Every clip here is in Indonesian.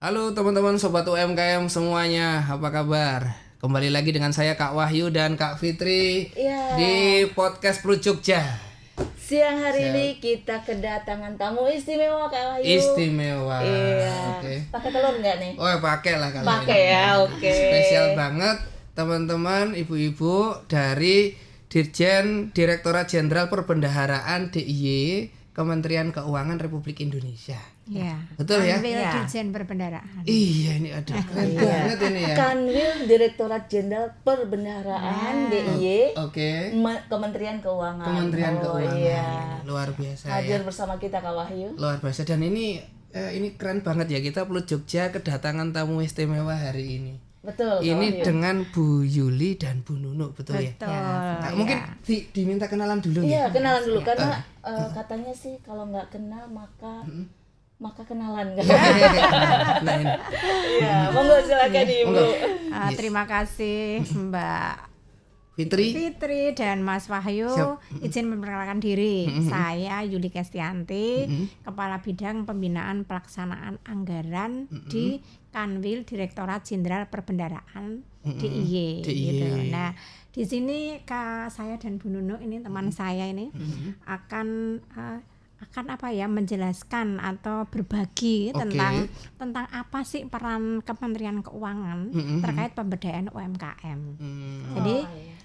Halo teman-teman Sobat UMKM semuanya, apa kabar? Kembali lagi dengan saya Kak Wahyu dan Kak Fitri di podcast Pro Jogja. Siang hari ini kita kedatangan tamu istimewa Kak Wahyu. Istimewa. Iya. Oke. Pakai telur nggak nih? Oh, pakai lah kali Pakai ini. ya, oke. Spesial banget teman-teman, ibu-ibu dari Dirjen Direktorat Jenderal Perbendaharaan DIY Kementerian Keuangan Republik Indonesia. Iya. Betul ya? Kanwil Iya. Dirjen Perbendaharaan. Iya, ini ada keren banget ini ya. Kanwil Direktorat Jenderal Perbendaharaan DIY Oke. Kementerian Keuangan. Kementerian Oh, Keuangan. Iya. Luar biasa ya. Hadir bersama kita Kak Wahyu. Luar biasa, dan ini keren banget ya, kita Pro Jogja kedatangan tamu istimewa hari ini. Betul. Kak Ini Wahyu. dengan Bu Yuli dan Bu Nunuk, betul ya? Betul. Nah, ya. mungkin diminta kenalan dulu Iya, ya. kenalan dulu karena katanya sih kalau nggak kenal maka kenalan kan. Nah, ini. Iya, monggo silakan Ibu. Monggo. Terima kasih Mbak Fitri. Fitri dan Mas Wahyu. Siap. Izin memperkenalkan diri. Saya Yuli Kestianti, Kepala Bidang Pembinaan Pelaksanaan Anggaran di Kanwil Direktorat Jenderal Perbendaharaan DIY. DIY. Gitu. Nah, di sini saya dan Bu Nunuk ini teman saya ini akan apa ya, menjelaskan atau berbagi Oke. tentang apa sih peran Kementerian Keuangan terkait pemberdayaan UMKM.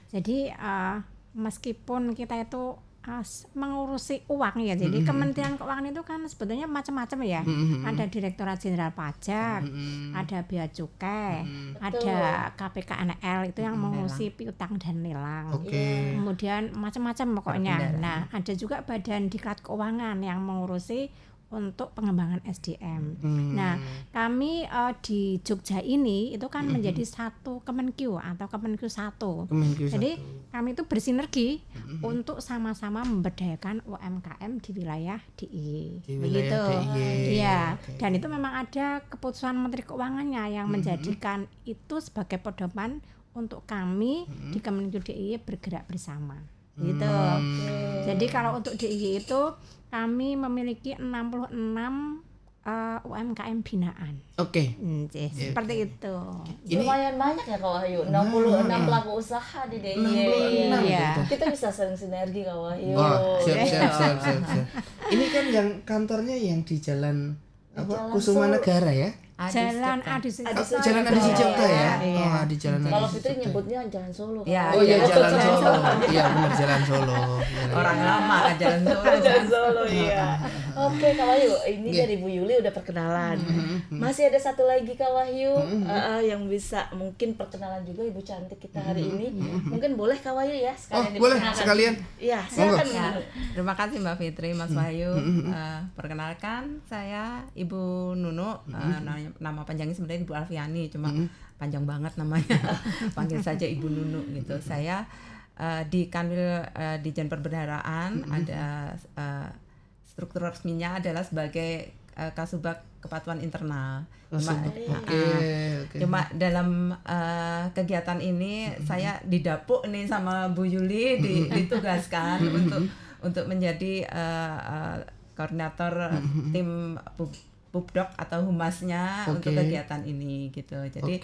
Jadi meskipun kita itu mengurusi uang ya, jadi Kementerian Keuangan itu kan sebetulnya macam-macam ya. Ada Direktorat Jenderal Pajak, ada Bea Cukai, ada KPKNL itu yang mengurusi piutang dan lelang. Oke. Kemudian macam-macam pokoknya. Nah, ada juga Badan Diklat Keuangan yang mengurusi untuk pengembangan SDM. Nah, kami di Jogja ini itu kan menjadi satu Kemenkyu atau Kemenkyu 1. Kemenkyu Jadi 1. kami itu bersinergi untuk sama-sama memberdayakan UMKM di wilayah DIY. Di wilayah DIY. Iya. Oke. Dan itu memang ada keputusan Menteri Keuangannya yang menjadikan itu sebagai pedoman untuk kami di Kemenkyu DIY bergerak bersama. Gitu. Jadi kalau untuk DIY itu kami memiliki 66 UMKM binaan. Oke. Seperti itu. Lumayan banyak ya Kak Wahyu, 66 pelaku usaha di DIY. 66 Iya. gitu. Kita bisa saling sinergi Kak Wahyu. Wah, siap. Ini kan yang kantornya yang di Jalan Jalan Kusuma Solo. Negara ya? Jalan Adi Sucipto. Jalan Adi Sucipto ya? Iya. Oh, di Jalan Adi Kalau Sucipto. Fitri nyebutnya Jalan Solo. Kak. Ya, Oh iya, Jalan Jalan Solo. Solo. Iya, benar Jalan Solo. Benar. Orang lama kan jalan Solo. Jalan Solo iya. Oke Kak Wahyu, ini dari Bu Yuli udah perkenalan. Masih ada satu lagi Kak Wahyu yang bisa mungkin perkenalan juga Ibu cantik kita hari ini. Mungkin boleh Kak Wahyu ya sekalian Oh, boleh diperkenalkan. sekalian. Iya, silakan. Ya, terima kasih Mbak Fitri, Mas Wahyu. Perkenalkan, saya Ibu Nunuk. Nama panjangnya sebenarnya Ibu Alfiani, cuma panjang banget namanya. Panggil saja Ibu Nunuk gitu. Saya di Kanwil Dirjen Perbendaharaan, ada struktur resminya adalah sebagai Kasubag Kepatuhan Internal. Cuma dalam kegiatan ini saya didapuk nih sama Bu Yuli ditugaskan untuk menjadi koordinator tim Pupdok atau humasnya untuk kegiatan ini gitu. Jadi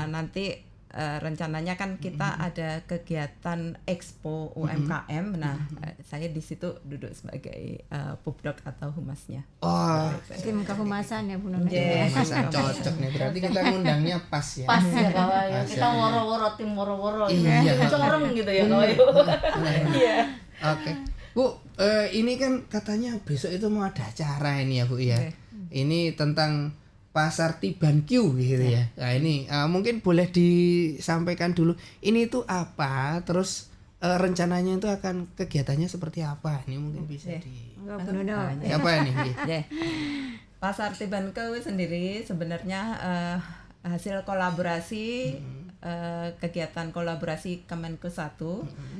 nanti rencananya kan kita ada kegiatan Expo UMKM. Nah, saya di situ duduk sebagai Pupdok atau humasnya. Oh, Tim kehumasan ya Bu Nunuk. Yes. masa cocok nih. Berarti kita ngundangnya pas ya. Pas ya Kak Wahyu. Pas Kita ya. woro-woro tim woro-woro. Iya. Corong gitu ya Kak Wahyu. Iya. Oke. Bu, ini kan katanya besok itu mau ada acara ini ya Bu ya. Ini tentang Pasar Tiban Q gitu ya. Nah ini mungkin boleh disampaikan dulu. Ini itu apa? Terus rencananya itu akan kegiatannya seperti apa? Ini mungkin bisa di. Enggak, Bu Nunuk. Siapa nih? Yeah. Pasar Tiban Keu sendiri sebenarnya hasil kolaborasi kegiatan kolaborasi Kemenku 1.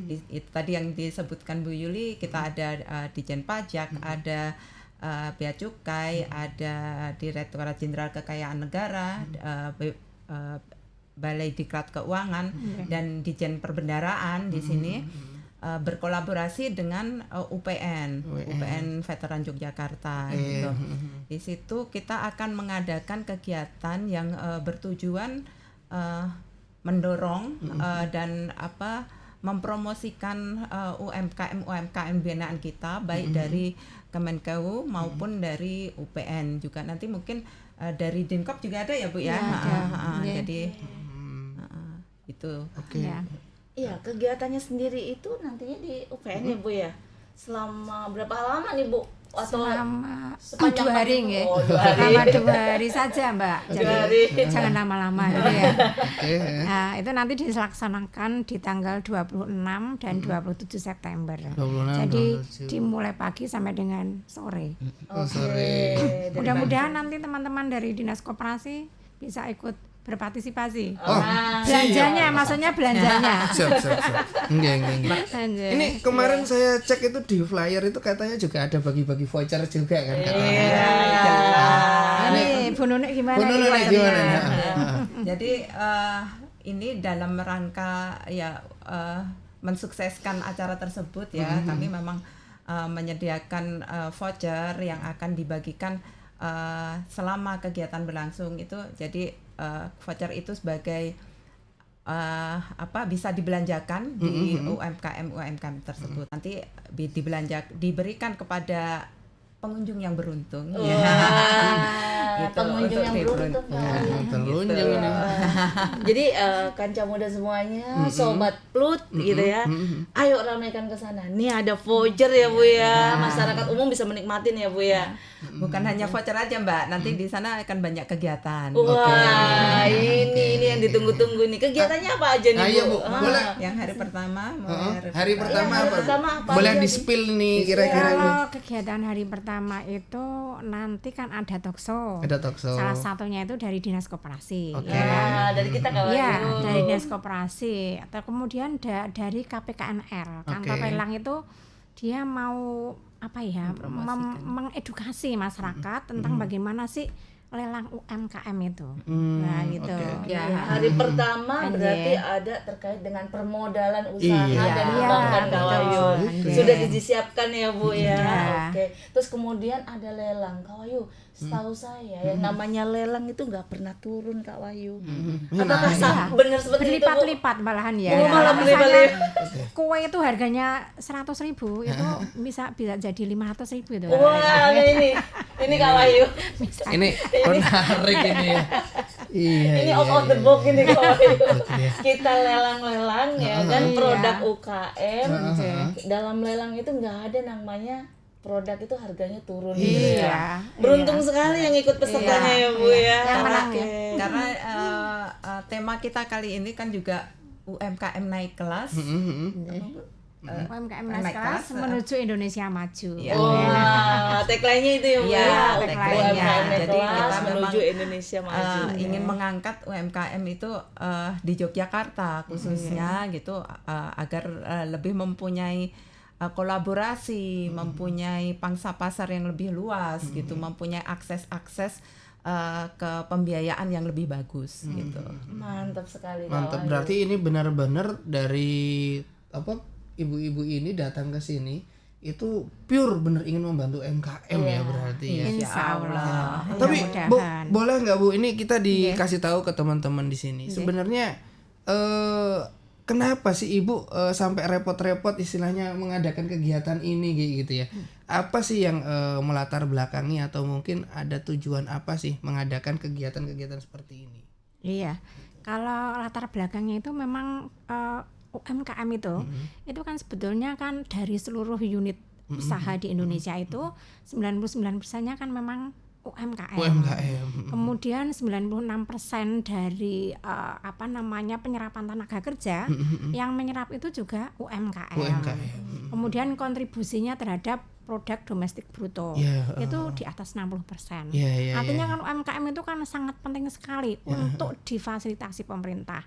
Itu tadi yang disebutkan Bu Yuli, kita ada Dijen Pajak, ada Bea Cukai, ada Direktorat Jenderal Kekayaan Negara, Balai Diklat Keuangan dan Dijen Perbendaharaan di sini. berkolaborasi dengan UPN Veteran Yogyakarta gitu. Di situ kita akan mengadakan kegiatan yang bertujuan mendorong dan mempromosikan UMKM binaan kita, baik dari Kemenkeu maupun dari UPN juga. Nanti mungkin dari Dinkop juga ada ya Bu ya. Jadi itu. Oke. Iya, kegiatannya sendiri itu nantinya di UPN ya Bu ya. Selama berapa lama nih Bu? Atau selama sepanjang 2 hari pagi? nggih. Oh, 2 hari. Selama 2 hari saja Mbak. Jadi jangan lama-lama gitu ya. Nah, itu nanti dilaksanakan di tanggal 26 dan 27 September. 26, Jadi 27. dimulai pagi sampai dengan sore. Sore. Mudah-mudahan nanti teman-teman dari Dinas Koperasi bisa ikut berpartisipasi. Belanjanya, maksudnya belanjanya. Siap. Enggak. Belanja. Ini kemarin saya cek itu di flyer itu katanya juga ada bagi-bagi voucher juga kan katanya. Ini Bu Nunik gimana? Bu Nunik nih gimana? vouchernya? Jadi ini dalam rangka mensukseskan acara tersebut ya, kami memang menyediakan voucher yang akan dibagikan selama kegiatan berlangsung itu. Jadi voucher itu sebagai bisa dibelanjakan di UMKM tersebut. Nanti diberikan kepada pengunjung yang beruntung. Gitu, pengunjung yang beruntung. Pengunjung ini. Jadi kanca muda semuanya, sobat Plut gitu ya. Ayo ramaikan ke sana. Nih ada voucher ya Bu ya. Masyarakat umum bisa menikmatin ya Bu ya. Bukan hanya voucher aja Mbak, nanti di sana akan banyak kegiatan. Wah, ini yang ditunggu-tunggu nih. Kegiatannya apa aja nih Ayo Bu, Bu? boleh. Yang hari pertama, Hari pertama hari apa? pertama apa Boleh aja di-spill nih kira-kira Bu. Kalau kegiatan hari pertama itu nanti kan ada talkshow. Ada talkshow. Salah satunya itu dari Dinas Koperasi. Oke. Nah, dari kita kawan. Iya, dari Dinas Koperasi. Atau kemudian dari KPKNR. Kantor Oke. lelang itu dia mau mengedukasi masyarakat tentang bagaimana sih lelang UMKM itu. Nah, gitu. Ya, hari pertama berarti ada terkait dengan permodalan usaha dan perbankan Kak Wahyu. Sudah disiapkan ya Bu ya. Oke. Terus kemudian ada lelang Kak Wahyu. Setahu saya yang namanya lelang itu nggak pernah turun Kak Wahyu. Apakah benar seperti itu Bu? Berlipat-lipat malahan ya. Oh, malah Kalau misalnya berlipat-lipat. kue itu harganya 100.000 itu bisa jadi 500.000 itu. Wah, ini Kak Wahyu. Ini menarik ini ya. Ini out the box ini Kak Wahyu. Kita lelang-lelang ya kan produk UKM. Dalam lelang itu nggak ada namanya produk itu harganya turun gitu ya. Beruntung sekali yang ikut pesertanya ya Bu ya. Yang menang ya. Karena tema kita kali ini kan juga UMKM naik kelas. UMKM naik kelas menuju Indonesia maju. Wah, tagline-nya itu ya Bu Iya, ya. tagline-nya. UMKM naik Jadi kelas kita menuju memang, Indonesia maju. ingin mengangkat UMKM itu di Yogyakarta khususnya gitu agar lebih mempunyai kolaborasi, mempunyai pangsa pasar yang lebih luas gitu, mempunyai akses ke pembiayaan yang lebih bagus gitu. Mantap sekali. Mantap. Berarti ini benar-benar dari ibu-ibu ini datang ke sini itu pure bener ingin membantu UMKM ya berarti ya. Insya Allah. Tapi Bu, boleh nggak Bu ini kita dikasih tahu ke teman-teman di sini. Sebenarnya kenapa sih Ibu sampai repot-repot istilahnya mengadakan kegiatan ini gitu ya? Apa sih yang melatar belakangi atau mungkin ada tujuan apa sih mengadakan kegiatan-kegiatan seperti ini? Iya. Kalau latar belakangnya itu memang UMKM itu kan sebetulnya kan dari seluruh unit usaha di Indonesia itu 99%-nya kan memang UMKM. Kemudian 96% dari penyerapan tenaga kerja yang menyerap itu juga UMKM. Kemudian kontribusinya terhadap produk domestik bruto itu di atas 60%. Artinya kan UMKM itu kan sangat penting sekali untuk difasilitasi pemerintah,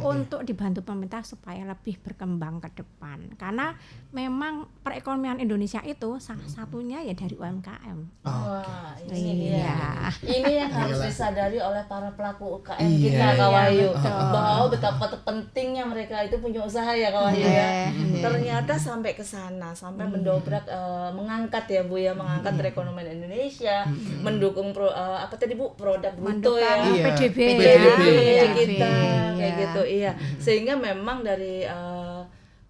untuk dibantu pemerintah supaya lebih berkembang ke depan. Karena memang perekonomian Indonesia itu salah satunya ya dari UMKM. Wah, ini dia. Ini yang harus disadari oleh para pelaku UKM kita, Kak Wahyu, bahwa betapa pentingnya mereka itu punya usaha ya, Kak Wahyu ya. Ternyata sampai ke sana, sampai mendobrak, mengangkat ya Bu ya, mengangkat perekonomian Indonesia, mendukung apa tadi Bu, produk bruto ya, PDB kita kayak gitu, iya. Sehingga memang dari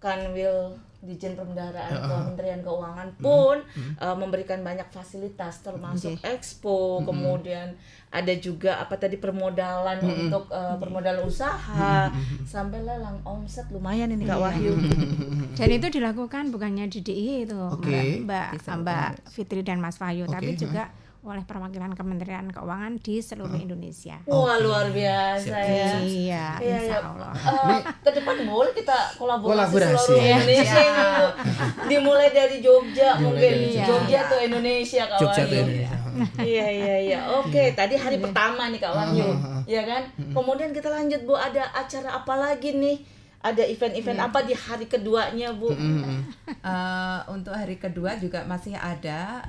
Kanwil Dijen Pemeliharaan Kementerian Keuangan pun memberikan banyak fasilitas termasuk expo, kemudian ada juga apa tadi permodalan untuk permodalan usaha, sampai lelang omset lumayan ini Kak Wahyu. Dan itu dilakukan bukannya di DIY itu Mbak Fitri dan Mas Wahyu, tapi juga oleh perwakilan Kementerian Keuangan di seluruh Indonesia. Wah, luar biasa ya. Iya, insya Allah. Ke depan boleh kita kolaborasi seluruh Indonesia ini Bu. Dimulai dari Jogja mungkin. Jogja atau Indonesia Kak Wahyu. Iya. Oke, tadi hari pertama nih Kak Wahyu. Ya kan? Kemudian kita lanjut Bu, ada acara apa lagi nih? Ada event-event apa di hari keduanya Bu? Untuk hari kedua juga masih ada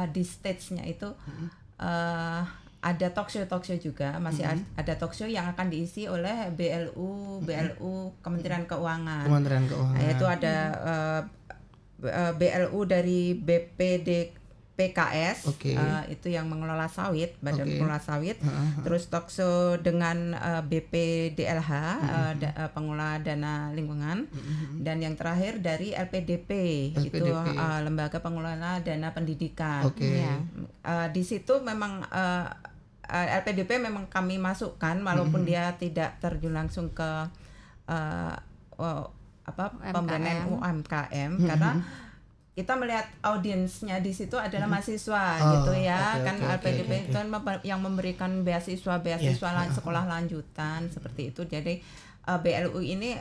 di stage-nya itu ada talk show juga, masih ada talk show yang akan diisi oleh BLU Kementerian Keuangan. Yaitu ada BLU dari BPD PKS, itu yang mengelola sawit, Badan Pengelola Sawit. Terus talk show dengan BPDLH, pengelola dana lingkungan. Dan yang terakhir dari LPDP. Itu lembaga pengelola dana pendidikan. Di situ memang LPDP memang kami masukkan walaupun dia tidak terjun langsung ke pemberdayaan UMKM, karena kita melihat audiensnya di situ adalah mahasiswa gitu ya, kan LPDP itu yang memberikan beasiswa sekolah lanjutan seperti itu. Jadi BLU ini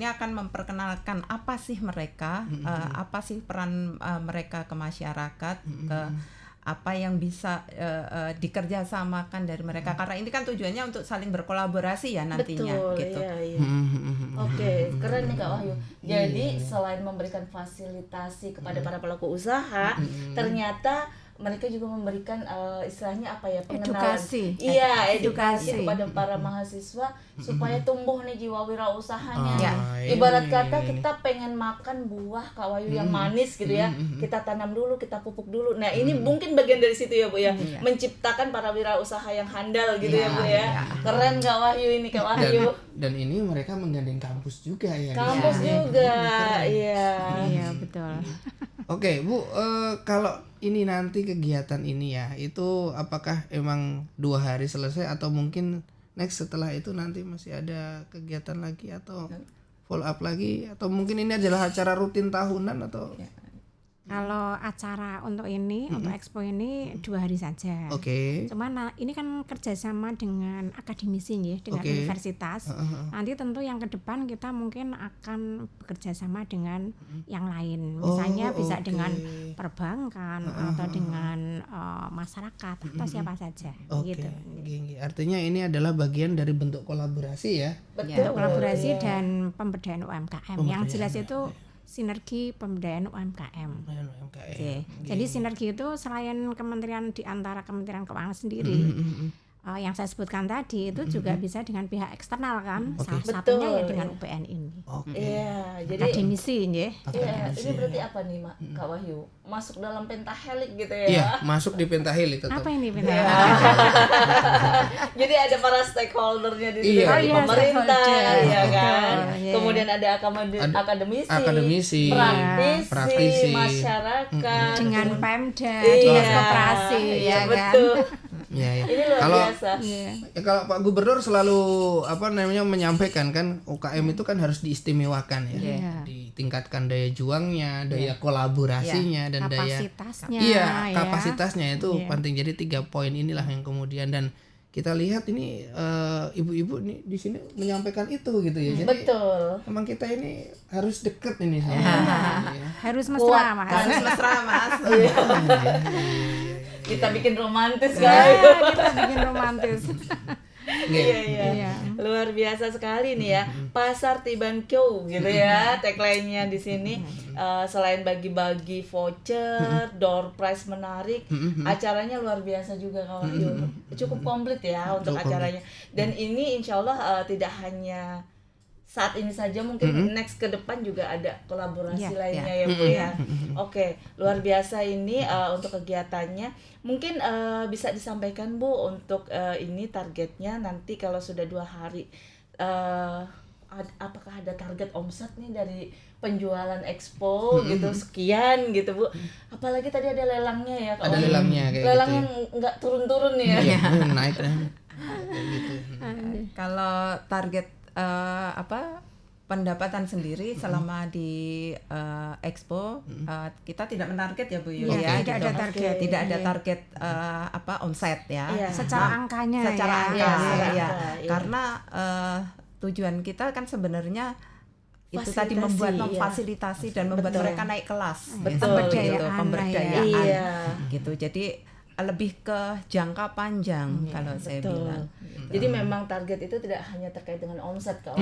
akan memperkenalkan apa sih mereka, apa sih peran mereka ke masyarakat, ke apa yang bisa dikerjasamakan dari mereka, karena ini kan tujuannya untuk saling berkolaborasi ya nantinya. Betul, gitu. Iya. Oke, keren nih Kak Wahyu. Jadi selain memberikan fasilitasi kepada para pelaku usaha, ternyata mereka juga memberikan istilahnya apa ya, pengenalan, edukasi kepada para mahasiswa supaya tumbuh nih jiwa wirausahanya. Ibarat kata kita pengen makan buah Kak Wahyu yang manis gitu ya, kita tanam dulu, kita pupuk dulu. Nah ini mungkin bagian dari situ ya Bu ya, menciptakan para wirausaha yang handal gitu ya Bu ya. Keren Kak Wahyu ini Kak Wahyu. Dan ini mereka menggandeng kampus juga ya. Kampus juga, iya betul. Oke Bu, kalau ini nanti kegiatan ini ya, itu apakah emang 2 hari selesai atau mungkin next setelah itu nanti masih ada kegiatan lagi atau follow up lagi, atau mungkin ini adalah acara rutin tahunan atau? Kalau acara untuk ini, untuk expo ini 2 hari saja. Cuman ini kan kerjasama dengan akademisi ya, dengan universitas. Nanti tentu yang ke depan kita mungkin akan bekerja sama dengan yang lain. Misalnya bisa dengan perbankan atau dengan masyarakat atau siapa saja. Gitu. Artinya ini adalah bagian dari bentuk kolaborasi ya. Betul. Kolaborasi dan pemberdayaan UMKM. Yang jelas itu sinergi pemberdayaan UMKM. Jadi sinergi itu selain kementerian, di antara Kementerian Keuangan sendiri, yang saya sebutkan tadi itu juga bisa dengan pihak eksternal kan, salah satunya ya dengan UPN ini. Jadi akademisi ya. Ini berarti apa nih Kak Wahyu? Masuk dalam pentahelik gitu ya? Iya, masuk di pentahelik. Apa ini pentahelik? Jadi ada para stakeholdernya di sini, pemerintah, ya kan. Kemudian ada akademisi, praktisi, masyarakat, dengan Pemda, dinas koperasi, ya kan. Betul. Ini luar biasa. Kalau Pak Gubernur selalu menyampaikan kan, UKM itu kan harus diistimewakan ya. Ditingkatkan daya juangnya, daya kolaborasinya dan kapasitasnya. kapasitasnya itu penting. Jadi 3 poin inilah yang kemudian, dan kita lihat ini ibu-ibu nih di sini menyampaikan itu gitu ya. Jadi Betul. emang kita ini harus deket ini sama ya. Harus mesra, Mas. Harus mesra, Mas. Kita bikin romantis Ya, kan. kita bikin romantis. Iya. Luar biasa sekali nih ya. Pasar Tibankyo gitu ya tagline-nya di sini. Selain bagi-bagi voucher, door prize menarik, acaranya luar biasa juga Kak Wahyu. Cukup komplit ya untuk acaranya. Dan ini insya Allah tidak hanya saat ini saja, mungkin next ke depan juga ada kolaborasi lainnya ya Bu ya. Oke, luar biasa ini untuk kegiatannya. Mungkin bisa disampaikan Bu untuk ini targetnya nanti kalau sudah 2 hari, apakah ada target omset nih dari penjualan expo gitu sekian gitu Bu. Apalagi tadi ada lelangnya ya Kak. Ada lelangnya kayak lelangnya gitu ya. nggak turun-turun nih ya. Iya, naik lah. Kayak gitu. Kalau target pendapatan sendiri selama di expo, kita tidak menarget ya Bu Yuli ya. Tidak ada target. Tidak ada target omset ya. Secara angkanya Secara ya. angka, Iya. Karena tujuan kita kan sebenarnya itu tadi memfasilitasi dan membuat mereka naik kelas. Pemberdayaan. Iya. Gitu. Jadi lebih ke jangka panjang kalau saya bilang. Jadi memang target itu tidak hanya terkait dengan omset Kak.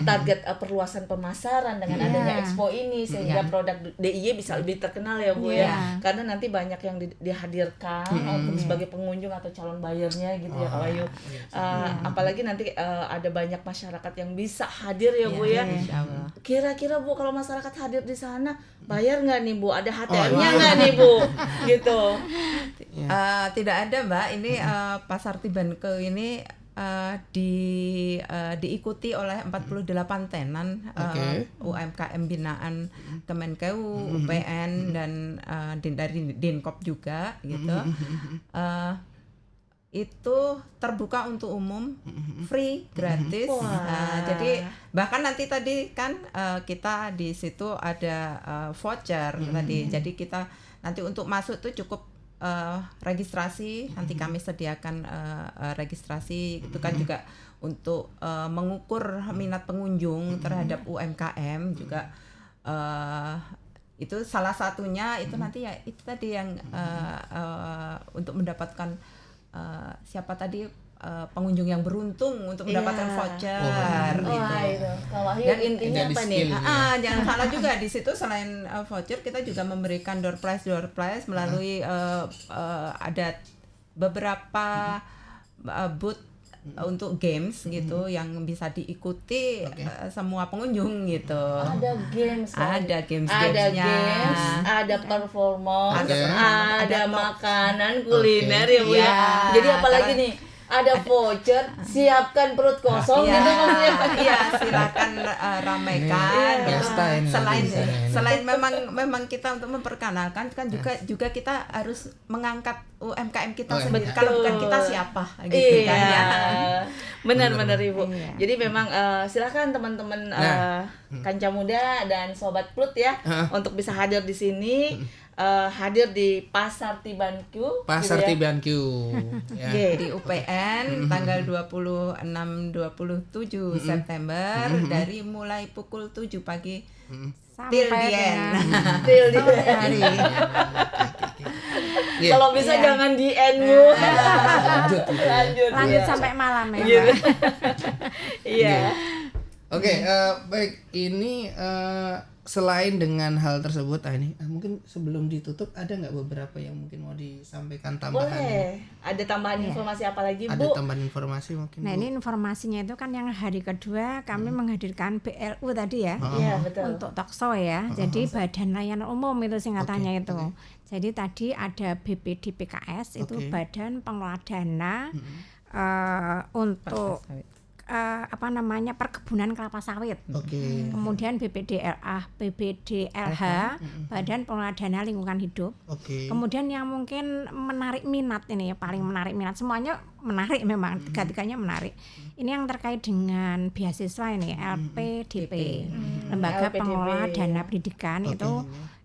Target perluasan pemasaran dengan adanya expo ini sehingga produk DIY bisa lebih terkenal ya Bu ya. Karena nanti banyak yang dihadirkan untuk sebagai pengunjung atau calon buyernya gitu ya Kak Wahyu. Apalagi nanti ada banyak masyarakat yang bisa hadir ya Bu ya. Kira-kira Bu kalau masyarakat hadir di sana bayar nggak nih Bu? Ada HTM-nya nggak nih Bu? Gitu. Tidak ada Mbak. Ini Pasar Tibankyo ini diikuti oleh 48 tenan UMKM binaan Kemenkeu, UPN dan dari Dinkop juga gitu. Itu terbuka untuk umum, free, gratis. Jadi bahkan nanti tadi kan kita di situ ada voucher tadi. Jadi kita nanti untuk masuk tuh cukup registrasi, nanti kami sediakan registrasi itu kan juga untuk mengukur minat pengunjung terhadap UMKM juga, itu salah satunya itu nanti ya itu tadi yang untuk mendapatkan siapa tadi pengunjung yang beruntung untuk mendapatkan voucher gitu. Kalau Dan intinya apa nih? Jangan salah juga di situ selain voucher kita juga memberikan door prize melalui ada beberapa booth untuk games gitu yang bisa diikuti semua pengunjung gitu. Ada games, ada ada performance, ada makanan kuliner ya Bu ya. Jadi apalagi nih ada voucher, siapkan perut kosong gitu maksudnya. Iya, silakan ramaikan. Selain memang kita untuk memperkenalkan kan juga kita harus mengangkat UMKM kita sendiri. Kalau bukan kita siapa gitu kan ya. Benar Ibu. Jadi memang silakan teman-teman Kanca Muda dan Sobat Plut ya untuk bisa hadir di sini. Hadir di Pasar Tibankyo Tibankyo di UPN tanggal 26-27 September dari mulai pukul 7 pagi sampai dengan hari. Kalau bisa jangan di end Bu. Lanjut sampai malam ya. Iya. Oke, baik ini selain dengan hal tersebut, ini mungkin sebelum ditutup ada nggak beberapa yang mungkin mau disampaikan tambahan? Boleh. Ada tambahan informasi apa lagi Bu? Ada tambahan informasi mungkin. Nah, ini informasinya itu kan yang hari kedua kami menghadirkan BLU tadi ya. Iya, betul. Untuk talkshow ya. Jadi Badan Layanan Umum itu singkatannya itu. Jadi tadi ada BPDPKS itu Badan Pengelola Dana untuk perkebunan kelapa sawit. Kemudian BPDLH, Badan Pengelola Dana Lingkungan Hidup. Kemudian yang mungkin menarik minat ini ya, paling menarik minat, semuanya menarik memang, tiga-tiganya menarik. Ini yang terkait dengan beasiswa ini LPDP, Lembaga Pengelola Dana Pendidikan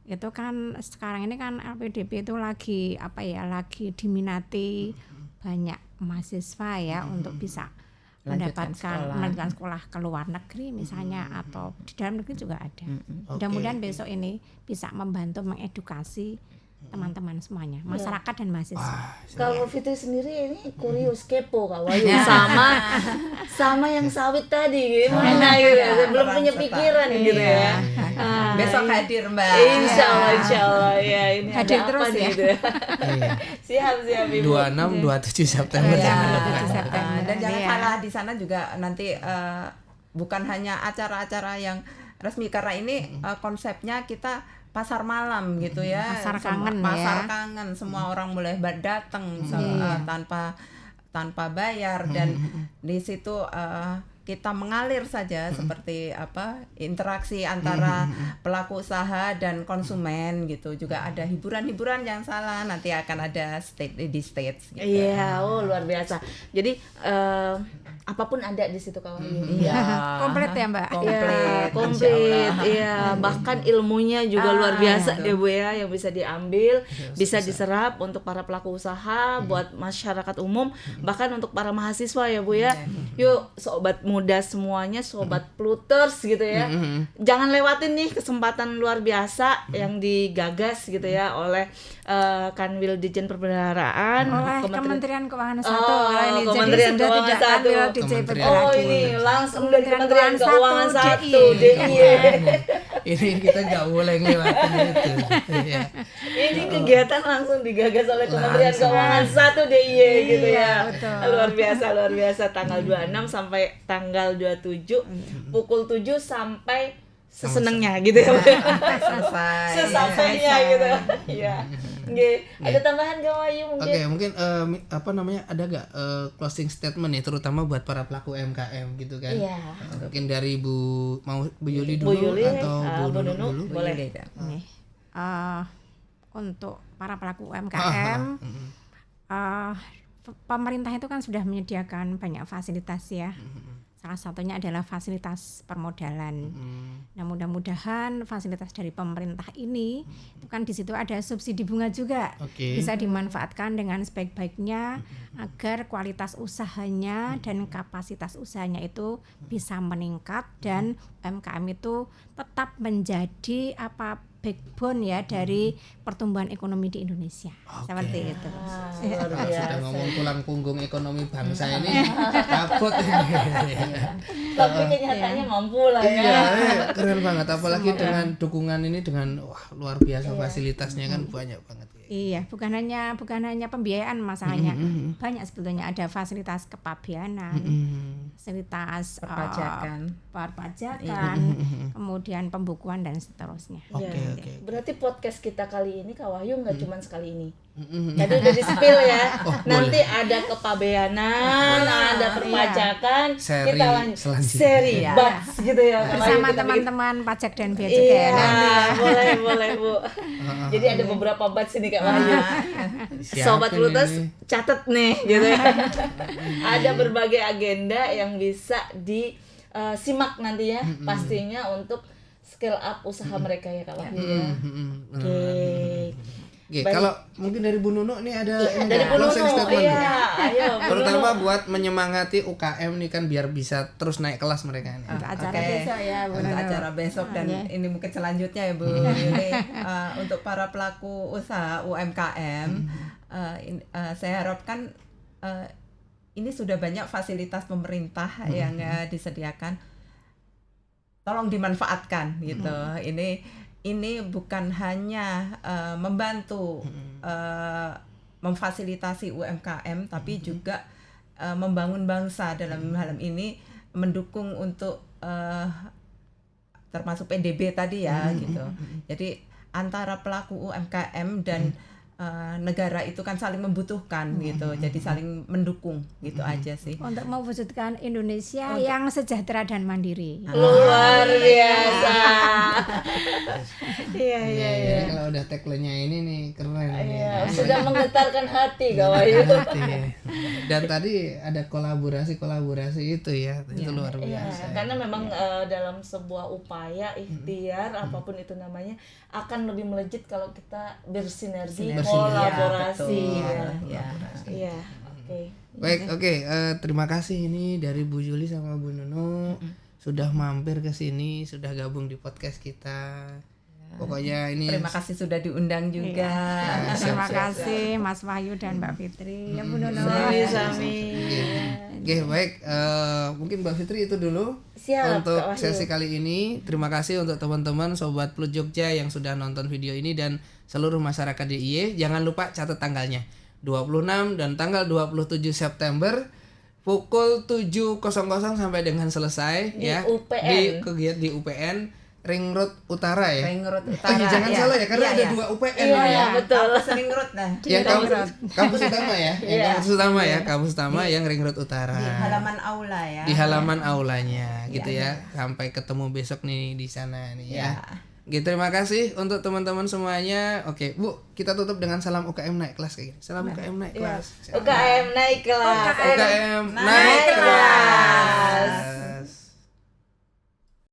itu kan sekarang ini kan LPDP itu lagi lagi diminati banyak mahasiswa ya untuk bisa Lanjutkan melanjutkan sekolah ke luar negeri misalnya atau di dalam negeri juga ada. Mudah-mudahan besok ini bisa membantu mengedukasi teman-teman semuanya, masyarakat dan mahasiswa. Kalau Fitri sendiri ini kurios kepo Kak Wahyu sama yang sawit tadi gimana gitu. Belum punya pikiran gitu ya. Besok hadir Mbak. Insya Allah ya ini Hadir ada terus apa nih, ya. gitu. Siap Ibu. 26 27 September. Ya, September. dan jangan Iya. salah di sana juga nanti bukan hanya acara-acara yang resmi karena ini konsepnya kita pasar malam gitu ya. Pasar kangen pasar ya. kangen, semua orang boleh datang tanpa bayar dan di situ kita mengalir saja seperti interaksi antara pelaku usaha dan konsumen gitu. Juga ada hiburan-hiburan yang salah, nanti akan ada di stage gitu. Iya, luar biasa. Jadi apapun ada di situ Kak Wahyu. Iya. Komplit ya Mbak? Komplit. Iya, bahkan ilmunya juga luar biasa ya Bu ya, yang bisa diambil, bisa diserap untuk para pelaku usaha, buat masyarakat umum, bahkan untuk para mahasiswa ya Bu ya. Yuk sobat muda semuanya, sobat Pluters gitu ya. Jangan lewatin nih kesempatan luar biasa yang digagas gitu ya oleh Kanwil Ditjen Perbendaharaan, Oleh Kementerian Keuangan 1. Ini Kementerian jadi sudah Keuangan tidak 1. ambil DJP Kementerian lagi. ini langsung dari Kementerian Kementerian Keuangan 1, 1 DIY. Ini kita nggak boleh ngelewatin itu. Iya. Ini kegiatan langsung digagas oleh Kementerian Keuangan 1 DIY gitu ya. betul. Luar biasa tanggal 26 sampai tanggal 27 pukul 7 sampai sesenengnya gitu ya. Selesai. Sesampainya gitu. Iya. Nggih. Ada tambahan Kak Wahyu mungkin? Oke, mungkin ada nggak closing statement nih, terutama buat para pelaku UMKM gitu kan? Iya. Mungkin dari Bu Yuli dulu Bu Yuli, atau Bu Bu Nunu, Nunu dulu? boleh. Nih, untuk para pelaku UMKM, pemerintah itu kan sudah menyediakan banyak fasilitas ya. Salah satunya adalah fasilitas permodalan. Nah, mudah-mudahan fasilitas dari pemerintah ini itu kan di situ ada subsidi bunga juga. Bisa dimanfaatkan dengan sebaik-baiknya agar kualitas usahanya dan kapasitas usahanya itu bisa meningkat dan UMKM itu tetap menjadi backbone ya dari pertumbuhan ekonomi di Indonesia. Seperti itu. Luar biasa. Sudah ngomong tulang punggung ekonomi bangsa ini takut ini. Tapi kenyataannya mampu lah ya. Iya, keren banget, apalagi dengan dukungan ini dengan luar biasa fasilitasnya kan banyak banget. Iya, bukan hanya pembiayaan masalahnya. Banyak sebetulnya, ada fasilitas kepabeanan, fasilitas perpajakan, kemudian pembukuan dan seterusnya. Oke. Berarti podcast kita kali ini Kak Wahyu nggak cuma sekali ini. Tadi udah di-spill ya. Nanti ada kepabeanan, ada perpajakan, Seri kita lanjut selanjutnya. seri Bats gitu ya. Kak Wahyu. Bersama Kita bikin- teman-teman pajak dan bea cukai Iya, nanti ya. boleh Bu. Jadi ada beberapa Bats ini Kak Wahyu. Sobat Siapin Pluters ini. catet nih gitu ya. Ada berbagai agenda yang bisa disimak nanti ya, pastinya untuk scale up usaha mereka ya Kak Wahyu ya. Oke. Oke, Baik. kalau mungkin dari Bu Nunu nih ada ini Dari Bu closing Nunu, statement. iya, ayo Bu Terutama Nunu. buat menyemangati UKM nih kan biar bisa terus naik kelas mereka ini. Untuk acara Oke. besok ya, Bu Untuk Nunu. acara besok dan Iya. ini mungkin selanjutnya ya Bu Yuli. Untuk para pelaku usaha UMKM, saya harapkan ini sudah banyak fasilitas pemerintah yang disediakan. Tolong dimanfaatkan gitu. Ini bukan hanya membantu memfasilitasi UMKM, tapi juga membangun bangsa dalam hal ini, mendukung untuk termasuk PDB tadi ya gitu. Jadi antara pelaku UMKM dan negara itu kan saling membutuhkan gitu. Jadi saling mendukung gitu aja sih. Untuk mewujudkan Indonesia yang sejahtera dan mandiri. Luar biasa. Iya. Jadi kalau udah tagline-nya ini nih keren. Iya, sudah menggetarkan hati Kak Wahyu. Dan tadi ada kolaborasi itu ya, itu luar Iya, biasa. karena memang dalam sebuah upaya ikhtiar apapun itu namanya akan lebih melejit kalau kita bersinergi, kolaborasi. Ya, betul. Iya. Oke. Baik, oke. Terima kasih ini dari Bu Yuli sama Bu Nuno sudah mampir ke sini, sudah gabung di podcast kita. Pokoknya ini Terima kasih sudah diundang juga. Terima kasih Mas Wahyu dan Mbak Fitri. Ya Bu Nono. Sami-sami. Oke, baik. Mungkin Mbak Fitri itu dulu Siap, untuk Kak Wahyu. sesi kali ini. Terima kasih untuk teman-teman Sobat Plus Jogja yang sudah nonton video ini dan seluruh masyarakat DIY. Jangan lupa catat tanggalnya 26 dan tanggal 27 September pukul 7.00 sampai dengan selesai Di ya UPN. di kegiatan di UPN Ring Road Utara ya. Ring Road Oh Utara. iya, jangan salah ya karena ada 2 UPN ini ya. Betul. Kampus Ring Road nah. Yang kampus utama ya, yang kampus utama ya, kampus utama yang Ring Road Utara. Di halaman aula ya. Di halaman aulanya gitu ya. Sampai ketemu besok nih di sana nih ya. Oke, terima kasih untuk teman-teman semuanya. Oke, Bu, kita tutup dengan salam UKM naik kelas kayak gini. Salam UKM naik kelas. UKM naik kelas. UKM naik kelas.